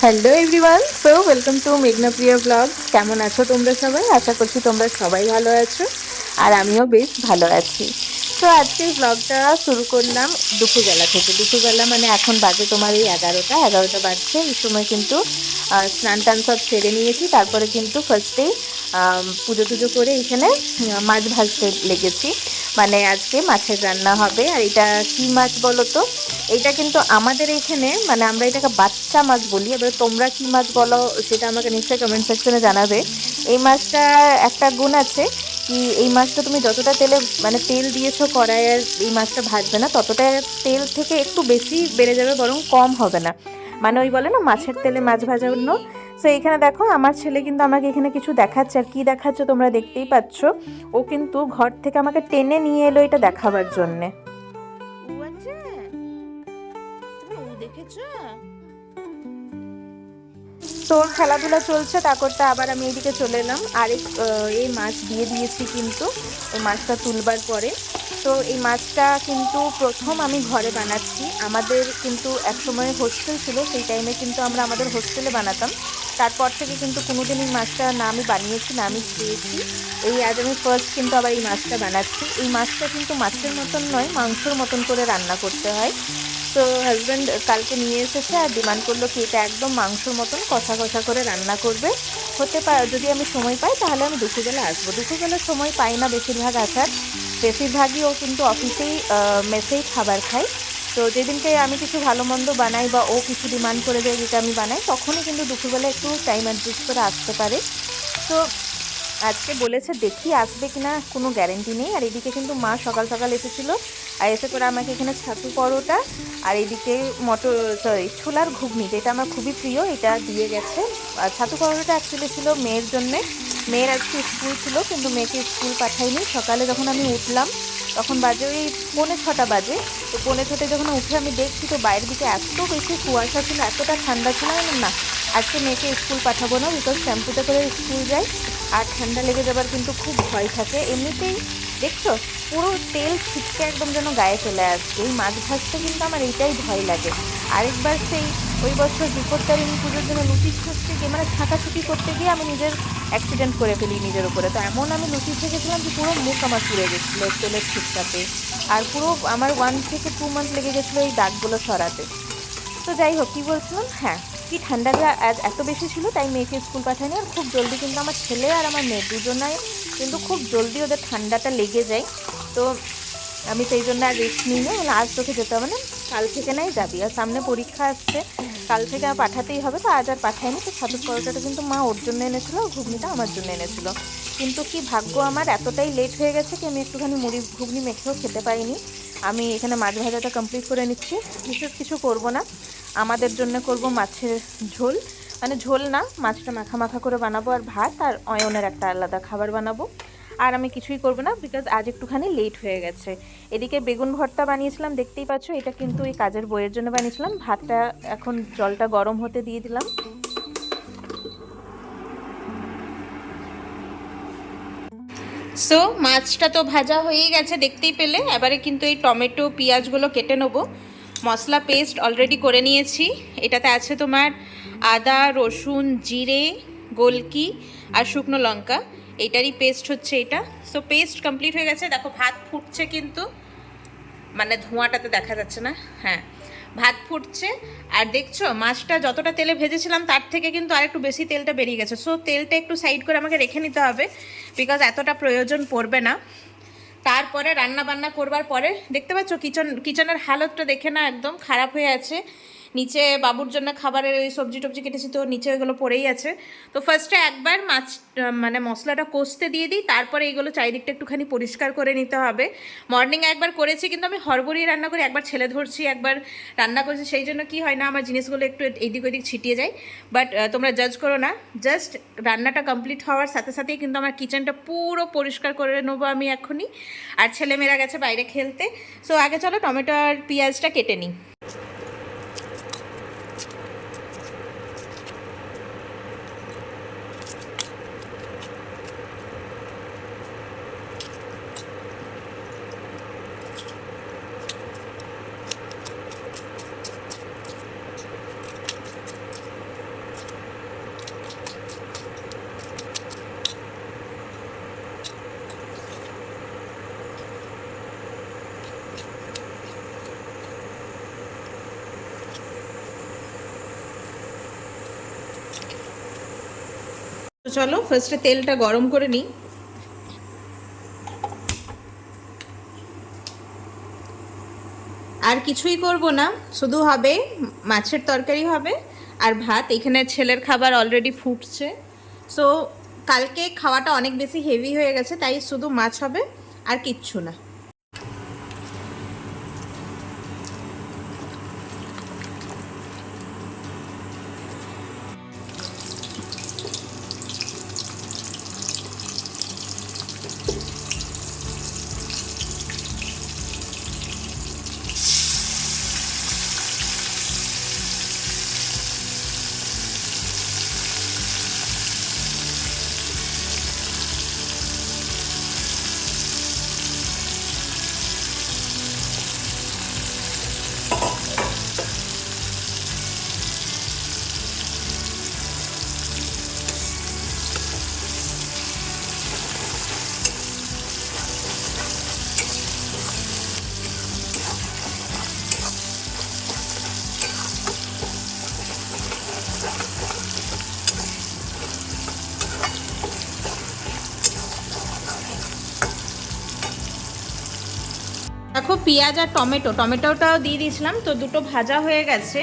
Hello everyone, so welcome to Meghnapriya blogs. কেমন আছো তোমরা সবাই? আশা করছি তোমরা সবাই ভালো আছো, আর আমিও বেশ ভালো আছি। তো আজকের ব্লগটা শুরু করলাম দুপুরবেলা থেকে। দুপুরবেলা মানে এখন বাজে তোমার এই 11টা বাজছে। এই সময় কিন্তু স্নান টান সব সেরে নিয়েছি। তারপরে কিন্তু ফার্স্টেই পুজো টুজো করে এখানে মাছ ভাজতে লেগেছি। মানে আজকে মাছের রান্না হবে। আর এটা কি মাছ বলো তো? এটা কিন্তু আমাদের এইখানে মানে আমরা এটাকে বাচ্চা মাছ বলি। এবার তোমরা কি মাছ বলো সেটা আমাকে নিশ্চয়ই কমেন্ট সেকশনে জানাবে। এই মাছটা একটা গুণ আছে কি, এই মাছটা তুমি যতটা তেলে মানে তেল দিয়েছো কড়াইয়ে, এই মাছটা ভাজবে না ততটা তেল থেকে একটু বেশি বেড়ে যাবে, বরং কম হবে না। মানে ওই বলে না মাছের তেলে মাছ ভাজানো। সো এখানে দেখো আমার ছেলে কিন্তু আমাকে এখানে কিছু দেখাচ্ছে। আর কি দেখাচ্ছে তোমরা দেখতেই পাচ্ছ। ও কিন্তু ঘর থেকে আমাকে টেনে নিয়ে এলো এটা দেখাবার জন্যে। দেখেছো তোর খেলাধুলা চলছে, তারপরটা আবার আমি এইদিকে চলে এলাম। আর এই মাছ দিয়ে দিয়েছি কিন্তু ওই মাছটা তুলবার পরে। তো এই মাছটা কিন্তু প্রথম আমি ঘরে বানাচ্ছি। আমাদের কিন্তু একসময় হোস্টেল ছিল, সেই টাইমে কিন্তু আমরা আমাদের হোস্টেলে বানাতাম। তারপর থেকে কিন্তু কোনোদিন এই মাছটা না আমি বানিয়েছি না আমি খেয়েছি। এই আজ আমি ফার্স্ট কিন্তু আবার এই মাছটা বানাচ্ছি। এই মাছটা কিন্তু মাছের মতন নয়, মাংসর মতন করে রান্না করতে হয়। তো হাজব্যান্ড কালকে নিয়ে এসেছে আর ডিমান্ড করলো কি এটা একদম মাংসর মতন কষা কষা করে রান্না করবে। হতে পারে যদি আমি সময় পাই তাহলে আমি দুপুরবেলা আসবো। দুপুরবেলা সময় পাই না বেশিরভাগ আসার। বেশিরভাগই ও কিন্তু অফিসেই মেসেই খাবার খায়। তো যেদিনকে আমি কিছু ভালো মন্দ বানাই বা ও কিছু ডিমান্ড করে দেয় যেটা আমি বানাই, তখনই কিন্তু দুপুরবেলা একটু টাইম অ্যাডজাস্ট করে আসতে পারে। তো আজকে বলেছে, দেখি আসবে কিনা কোনো গ্যারেন্টি নেই। আর এদিকে কিন্তু মা সকাল সকাল এসেছিলো, আর এসে করে আমাকে এখানে ছাতু পরোটা আর এদিকে মটর ছোলার ঘুগনি, যেটা আমার খুবই প্রিয়, এটা দিয়ে গেছে। আর ছাতু পরোটাটা অ্যাকচুয়ালি ছিল মেয়ের জন্যে। মেয়ের আজকে স্কুল ছিল কিন্তু মেয়েকে স্কুল পাঠাইনি। সকালে যখন আমি উঠলাম তখন বাজে ওই 5:45 বাজে। তো 5:45 যখন উঠে আমি দেখছি তো বাইরের দিকে এত বেশি কুয়াশা ছিল, এতটা ঠান্ডা ছিল। না, আজকে মেয়েকে স্কুল পাঠাবো না, বিকজ শ্যাম্পুতে করে স্কুল যায় আর ঠান্ডা লেগে যাবার কিন্তু খুব ভয় থাকে। এমনিতেই দেখছো পুরো তেল ছিটকে একদম যেন গায়ে চলে আসছে। এই মাছ ভাজতে কিন্তু আমার এইটাই ভয় লাগে। আরেকবার সেই ওই বছর বিপত্তারিণী পুজোর জন্য লুচি ছুটতে গিয়ে মানে ছাঁকাছুটি করতে গিয়ে আমি নিজের অ্যাক্সিডেন্ট করে ফেলি নিজের উপরে। তো এমন আমি লুচি ছেঁকেছিলাম যে পুরো মুখ আমার পুড়ে গেছিলো তেলের ছিটকাতে। আর পুরো আমার 1 থেকে 2 মান্থ লেগে গেছিলো এই দাগগুলো সরাতে। তো যাই হোক, কী বলছিলাম, হ্যাঁ, কি ঠান্ডাটা আজ এত বেশি ছিল তাই মেয়েকে স্কুল পাঠায়নি। আর খুব জলদি কিন্তু আমার ছেলে আর আমার মেয়ে দুজনাই কিন্তু খুব জলদি ওদের ঠান্ডাটা লেগে যায়। তো আমি সেই জন্য আর রেস্ট নিই না, আজ তোকে যেতে হবে না, কাল থেকে নাই যাবি। আর সামনে পরীক্ষা আসছে, কাল থেকে আমার পাঠাতেই হবে। তো আজ আর পাঠায়নি। তো ছাতুর পরোটাটা কিন্তু মা ওর জন্য এনেছিল, ঘুগনিটা আমার জন্য এনেছিল। কিন্তু কি ভাগ্য আমার, এতটাই লেট হয়ে গেছে কি আমি একটুখানি মুড়ি ঘুগনি মেখেও খেতে পারিনি। আমি এখানে মাছ ভাজাটা কমপ্লিট করে নিচ্ছি। বিশেষ কিছু করব না, আমাদের জন্য করব মাছের ঝোল। মানে ঝোল না, মাছটা মাখা মাখা করে বানাবো আর ভাত আর অয়নের একটা আলাদা খাবার বানাবো। আর আমি কিছুই করব না, বিকজ আজ একটুখানি লেট হয়ে গেছে। এদিকে বেগুন ভর্তা বানিয়েছিলাম, দেখতেই পাচ্ছ, এটা কিন্তু এই কাজের বইয়ের জন্য বানিয়েছিলাম। ভাতটা এখন জলটা গরম হতে দিয়ে দিলাম। সো মাছটা তো ভাজা হয়েই গেছে দেখতেই পেলে। এবারে কিন্তু এই টমেটো পেঁয়াজগুলো কেটে নেবো। মশলা পেস্ট অলরেডি করে নিয়েছি। এটাতে আছে তোমার আদা, রসুন, জিরে, গোলকি আর শুকনো লঙ্কা, এইটারই পেস্ট হচ্ছে এটা। সো পেস্ট কমপ্লিট হয়ে গেছে। দেখো ভাত ফুটছে কিন্তু, মানে ধোঁয়াটাতে দেখা যাচ্ছে না, হ্যাঁ ভাত ফুটছে। আর দেখছো মাছটা যতটা তেলে ভেজেছিলাম তার থেকে কিন্তু আর একটু বেশি তেলটা বেরিয়ে গেছে। সো তেলটা একটু সাইড করে আমাকে রেখে নিতে হবে, বিকজ এতটা প্রয়োজন পড়বে না। তারপরে রান্না বান্না করবার পরে দেখতে পাচ্ছ কিচেনের হালতটা দেখে না, একদম খারাপ হয়ে আছে। নিচে বাবুর জন্য খাবারের ওই সবজি টবজি কেটেছি, তো নিচে ওইগুলো পড়েই আছে। তো ফার্স্টে একবার মাছ মানে মশলাটা কষতে দিয়ে দিই, তারপরে এইগুলো চারিদিকটা একটুখানি পরিষ্কার করে নিতে হবে। মর্নিংয়ে একবার করেছি কিন্তু আমি হড়বড়িয়ে রান্না করি, একবার ছেলে ধরছি একবার রান্না করছি, সেই জন্য কি হয় না আমার জিনিসগুলো একটু এদিক ওদিক ছিটিয়ে যায়। বাট তোমরা জাজ করো না, জাস্ট রান্নাটা কমপ্লিট হওয়ার সাথে সাথেই কিন্তু আমার কিচেনটা পুরো পরিষ্কার করে নেবো আমি এখনই। আর ছেলেমেয়েরা গেছে বাইরে খেলতে। সো আগে চলো টমেটো আর পেঁয়াজটা কেটে নিই। চলো ফার্স্টে তেলটা গরম করে নিই। আর কিছুই করব না, শুধু হবে মাছের তরকারি হবে আর ভাত। এখানে ছেলের খাবার অলরেডি ফুটছে। সো কালকে খাওয়াটা অনেক বেশি হেভি হয়ে গেছে, তাই শুধু মাছ হবে আর কিচ্ছু না। দেখো পেঁয়াজ আর টমেটোটাও দিয়ে দিয়েছিলাম, তো দুটো ভাজা হয়ে গেছে।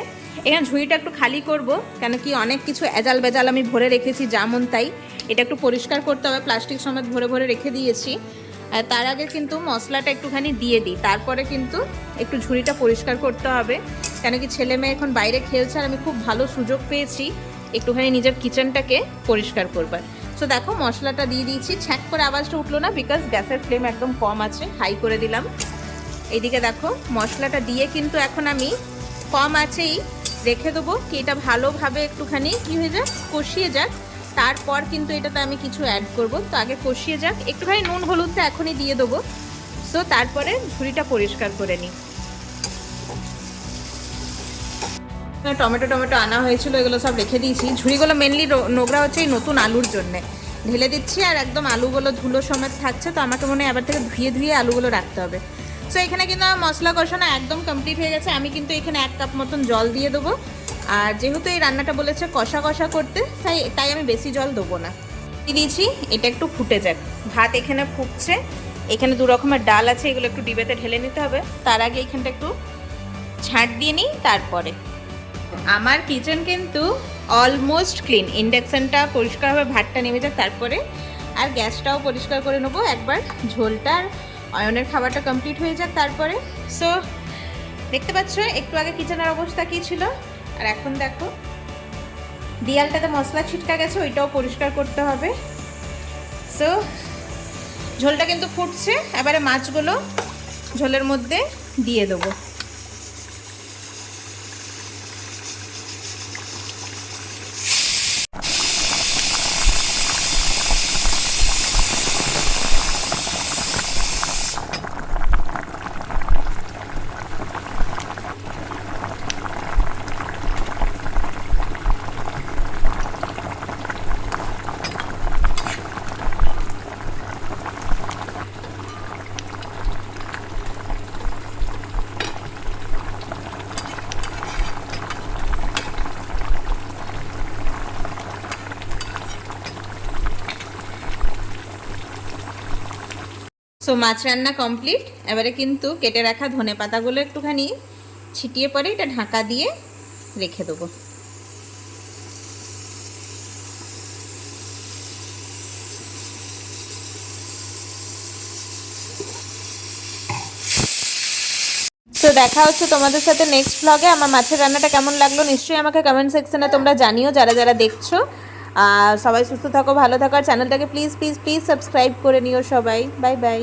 এখানে ঝুড়িটা একটু খালি করব, কেন কি অনেক কিছু এজাল বেজাল আমি ভরে রেখেছি যেমন তাই। এটা একটু পরিষ্কার করতে হবে, প্লাস্টিক সমেত ভরে ভরে রেখে দিয়েছি। তার আগে কিন্তু মশলাটা একটুখানি দিয়ে দিই, তারপরে কিন্তু একটু ঝুড়িটা পরিষ্কার করতে হবে। কেন কি ছেলে মেয়ে এখন বাইরে খেলছে আর আমি খুব ভালো সুযোগ পেয়েছি একটুখানি নিজের কিচেনটাকে পরিষ্কার করবার। সো দেখো মশলাটা দিয়ে দিয়েছি, ছ্যাঁক করে আওয়াজটা উঠলো না, বিকজ গ্যাসের ফ্লেম একদম কম আছে, হাই করে দিলাম। এইদিকে দেখো মশলাটা দিয়ে কিন্তু এখন আমি কম আঁচেই রেখে দেবো, কি এটা ভালোভাবে একটুখানি কী হয়ে যাক, কষিয়ে যাক। তারপর কিন্তু এটাতে আমি কিছু অ্যাড করব, তো আগে কষিয়ে যাক। একটুখানি নুন হলুদটা এখনই দিয়ে দেবো। সো তারপরে ঝুড়িটা পরিষ্কার করে নিই। টমেটো আনা হয়েছিল, এগুলো সব রেখে দিয়েছি। ঝুড়িগুলো মেনলি নোংরা হচ্ছে এই নতুন আলুর জন্যে, ঢেলে দিচ্ছি। আর একদম আলুগুলো ধুলো সমেত থাকছে, তো আমাকে মনে হয় আবার থেকে ধুয়ে আলুগুলো রাখতে হবে। সো এখানে কিন্তু আমার মশলা কষানো একদম কমপ্লিট হয়ে গেছে। আমি কিন্তু এখানে 1 কাপ মতন জল দিয়ে দেবো। আর যেহেতু এই রান্নাটা বলেছে কষা করতে, তাই আমি বেশি জল দেবো না, দিয়ে দিয়েছি। এটা একটু ফুটে যাক। ভাত এখানে ফুটছে, এখানে 2 রকমের ডাল আছে, এগুলো একটু ডিবেতে ঢেলে নিতে হবে। তার আগে এখানটা একটু ছাঁট দিয়ে নিই। তারপরে আমার কিচেন কিন্তু অলমোস্ট ক্লিন। ইন্ডাকশানটা পরিষ্কারভাবে ভাতটা নেমে যাক, তারপরে আর গ্যাসটাও পরিষ্কার করে নেবো একবার। ঝোলটা আর অয়নের খাবারটা কমপ্লিট হয়ে যাক তারপরে। সো দেখতে পাচ্ছ একটু আগে কিচেনের অবস্থা কী ছিল, আর এখন দেখো দেয়ালটাতে মশলা ছিটকা গেছে, ওইটাও পরিষ্কার করতে হবে। সো ঝোলটা কিন্তু ফুটছে, এবারে মাছগুলো ঝোলের মধ্যে দিয়ে দেবো। সো মাছ রান্না কমপ্লিট। এবারে কিন্তু কেটে রাখা ধনেপাতাগুলো একটুখানি ছিটিয়ে পরে এটা ঢাকা দিয়ে রেখে দেবো। তো দেখা হচ্ছে তোমাদের সাথে নেক্সট ব্লগে। আমার মাছের রান্নাটা কেমন লাগলো নিশ্চয়ই আমাকে কমেন্ট সেকশনে তোমরা জানিও, যারা দেখছো। সবাই সুস্থ থাকো, ভালো থাকো, আর চ্যানেলটাকে প্লিজ সাবস্ক্রাইব করে নিও সবাই। Bye bye.